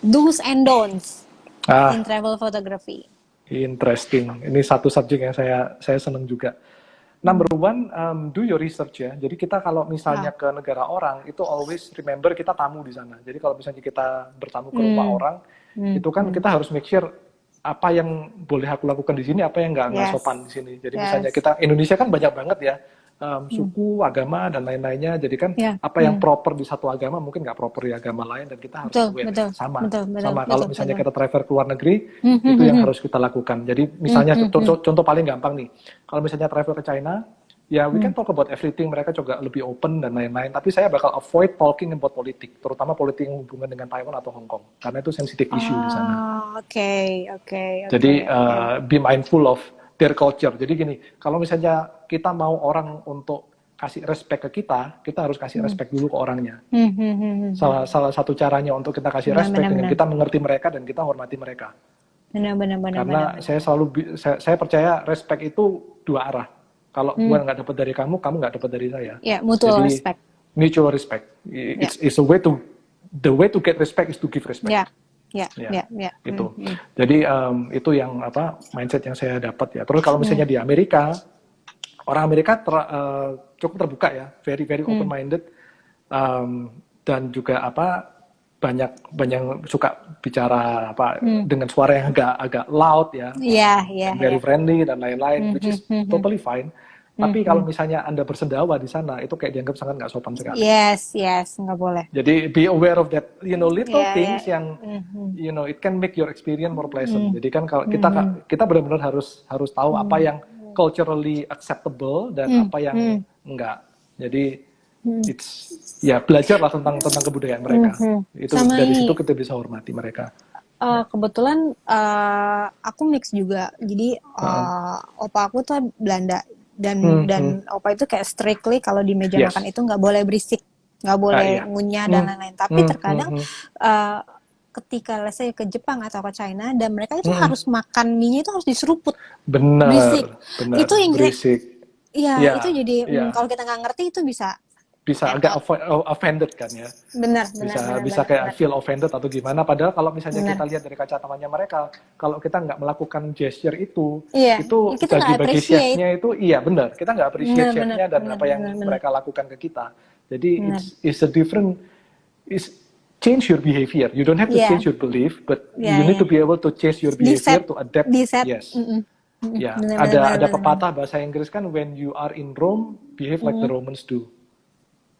do's and don'ts Ah, in travel photography. interesting. Ini satu subjek yang saya senang juga. Number one, do your research ya. Jadi kita kalau misalnya Ah. ke negara orang, itu always remember kita tamu di sana. Jadi kalau misalnya kita bertamu ke rumah orang, itu kan kita harus make sure apa yang boleh aku lakukan di sini, apa yang nggak Yes. sopan di sini. Jadi misalnya Yes. kita Indonesia kan banyak banget ya, suku, agama dan lain-lainnya. Jadi kan Ya. apa yang proper di satu agama mungkin nggak proper di agama lain dan kita harus Betul, aware. betul, Sama, betul, betul, sama. betul, Kalau misalnya betul. kita travel ke luar negeri, itu yang harus kita lakukan. Jadi misalnya contoh paling gampang nih, kalau misalnya travel ke China, ya we can talk about everything, mereka juga lebih open dan lain-lain, tapi saya bakal avoid talking about politik, terutama politik yang hubungan dengan Taiwan atau Hong Kong, karena itu sensitive issue di sana. Oke. Jadi be mindful of their culture. Jadi gini, kalau misalnya kita mau orang untuk kasih respect ke kita harus kasih respect dulu ke orangnya. Salah satu caranya untuk kita kasih respect dengan kita mengerti mereka dan kita hormati mereka. Karena saya percaya respect itu dua arah. Kalau gue nggak dapat dari kamu nggak dapat dari saya. Ya, mutual Jadi, respect. Mutual respect. It's a way to, the way to get respect is to give respect. Ya. Itu. Jadi itu yang mindset yang saya dapat ya. Terus kalau misalnya di Amerika, orang Amerika cukup terbuka ya, very open minded, dan juga banyak suka bicara dengan suara yang agak loud ya, very friendly dan lain-lain, which is totally fine. Tapi kalau misalnya Anda bersendawa di sana, itu kayak dianggap sangat nggak sopan sekali. Yes, nggak boleh. Jadi be aware of that, little things yang, it can make your experience more pleasant. Jadi kan kalau kita benar-benar harus tahu apa yang culturally acceptable dan apa yang enggak. Jadi belajarlah tentang kebudayaan mereka. Itu Sama dari ini, situ kita bisa hormati mereka. Kebetulan aku mix juga. Jadi opa aku tuh Belanda dan opa itu kayak strictly kalau di meja makan itu nggak boleh berisik, nggak boleh ngunyah dan lain-lain. Tapi terkadang ketika let's say ke Jepang atau ke China dan mereka itu harus makan mie itu harus diseruput. Benar. Itu yang berisik. Iya, itu jadi kalau kita nggak ngerti itu bisa agak offended kan ya. Benar. Bisa kayak feel offended atau gimana. Padahal kalau misalnya kita lihat dari kacamatanya mereka, kalau kita nggak melakukan gesture itu bagi chefnya itu benar. Kita nggak appreciate chefnya dan apa yang mereka lakukan ke kita. Jadi it's a different, change your behavior. You don't have to change your belief, but you need to be able to change your behavior to adapt. Yes. Ya, ada pepatah bahasa Inggris kan, when you are in Rome, behave like the Romans do.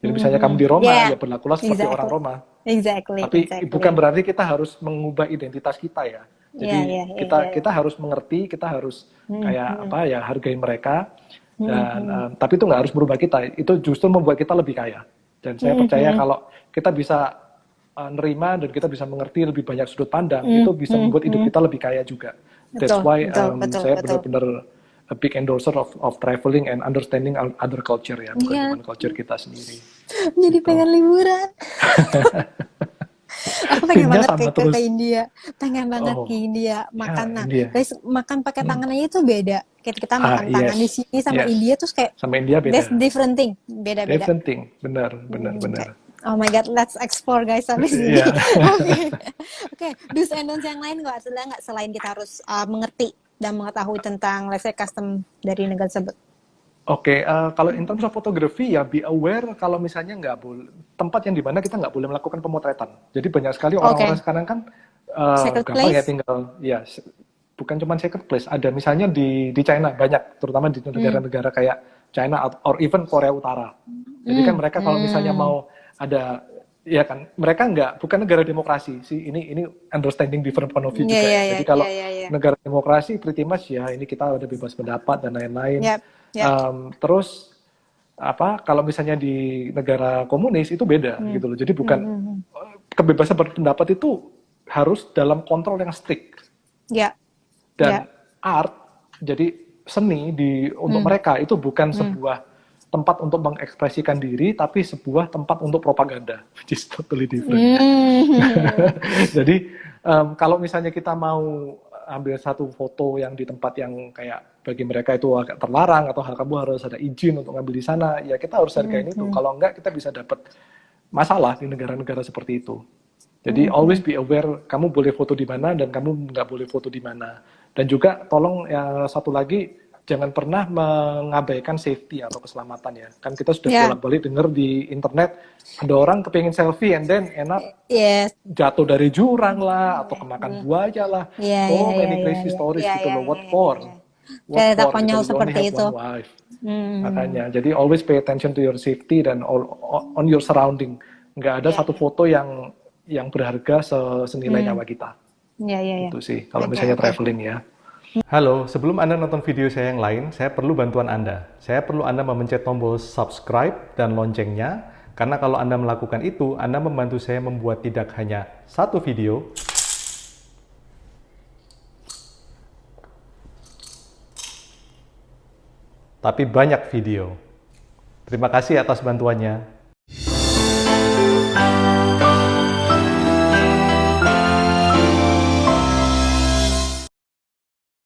Jadi misalnya kamu di Roma, ya berlakulah seperti orang Roma. Tapi bukan berarti kita harus mengubah identitas kita ya. Jadi kita harus mengerti, kita harus hargai mereka. Dan tapi itu nggak harus merubah kita. Itu justru membuat kita lebih kaya. Dan saya percaya kalau kita bisa nerima dan kita bisa mengerti lebih banyak sudut pandang, itu bisa membuat hidup kita lebih kaya juga. That's why saya benar-benar a big endorser of traveling and understanding other culture ya, bukan culture kita sendiri. Jadi pengen liburan. Aku pengen banget ke India. Pengen banget ke India makan. Guys, makan pakai tangan aja itu beda. Kayak kita makan tangan di sini sama India tuh kayak sama India beda. That's different thing. Beda-beda. Different thing. Benar. Oh my god, let's explore guys habis ini. Oke. Do's and don'ts yang lain nggak? Selain kita harus mengerti dan mengetahui tentang let's say custom dari negara tersebut. Oke, kalau in terms of photography ya be aware kalau misalnya nggak boleh tempat yang dimana kita nggak boleh melakukan pemotretan. Jadi banyak sekali orang-orang sekarang kan gampang ya tinggal bukan cuma secret place, ada misalnya di China banyak, terutama di negara-negara kayak China or even Korea Utara. Jadi kan mereka kalau misalnya mau ada mereka bukan negara demokrasi sih, ini understanding different point of view juga. Jadi kalau negara demokrasi pretty much ya ini kita udah bebas pendapat dan lain-lain. Terus kalau misalnya di negara komunis itu beda gitu loh. Jadi bukan kebebasan berpendapat itu harus dalam kontrol yang strict. Dan art, jadi seni untuk mereka itu bukan sebuah tempat untuk mengekspresikan diri, tapi sebuah tempat untuk propaganda, which is totally different. Jadi kalau misalnya kita mau ambil satu foto yang di tempat yang kayak bagi mereka itu agak terlarang atau kamu harus ada izin untuk ngambil di sana, ya kita harus hargain itu. Kalau enggak kita bisa dapat masalah di negara-negara seperti itu. Jadi always be aware, kamu boleh foto di mana dan kamu nggak boleh foto di mana. Dan juga tolong ya, satu lagi, jangan pernah mengabaikan safety atau keselamatan ya. Kan kita sudah bolak-balik dengar di internet, ada orang kepingin selfie and then enak jatuh dari jurang lah, atau kemakan buaya lah. So many crazy stories gitu loh, what for? Cerita konyol seperti itu. Makanya, jadi always pay attention to your safety dan on your surrounding. Nggak ada satu foto yang berharga senilai nyawa kita. Itu sih, kalau misalnya traveling ya. Halo, sebelum Anda nonton video saya yang lain, saya perlu bantuan Anda. Saya perlu Anda memencet tombol subscribe dan loncengnya, karena kalau Anda melakukan itu, Anda membantu saya membuat tidak hanya satu video, tapi banyak video. Terima kasih atas bantuannya.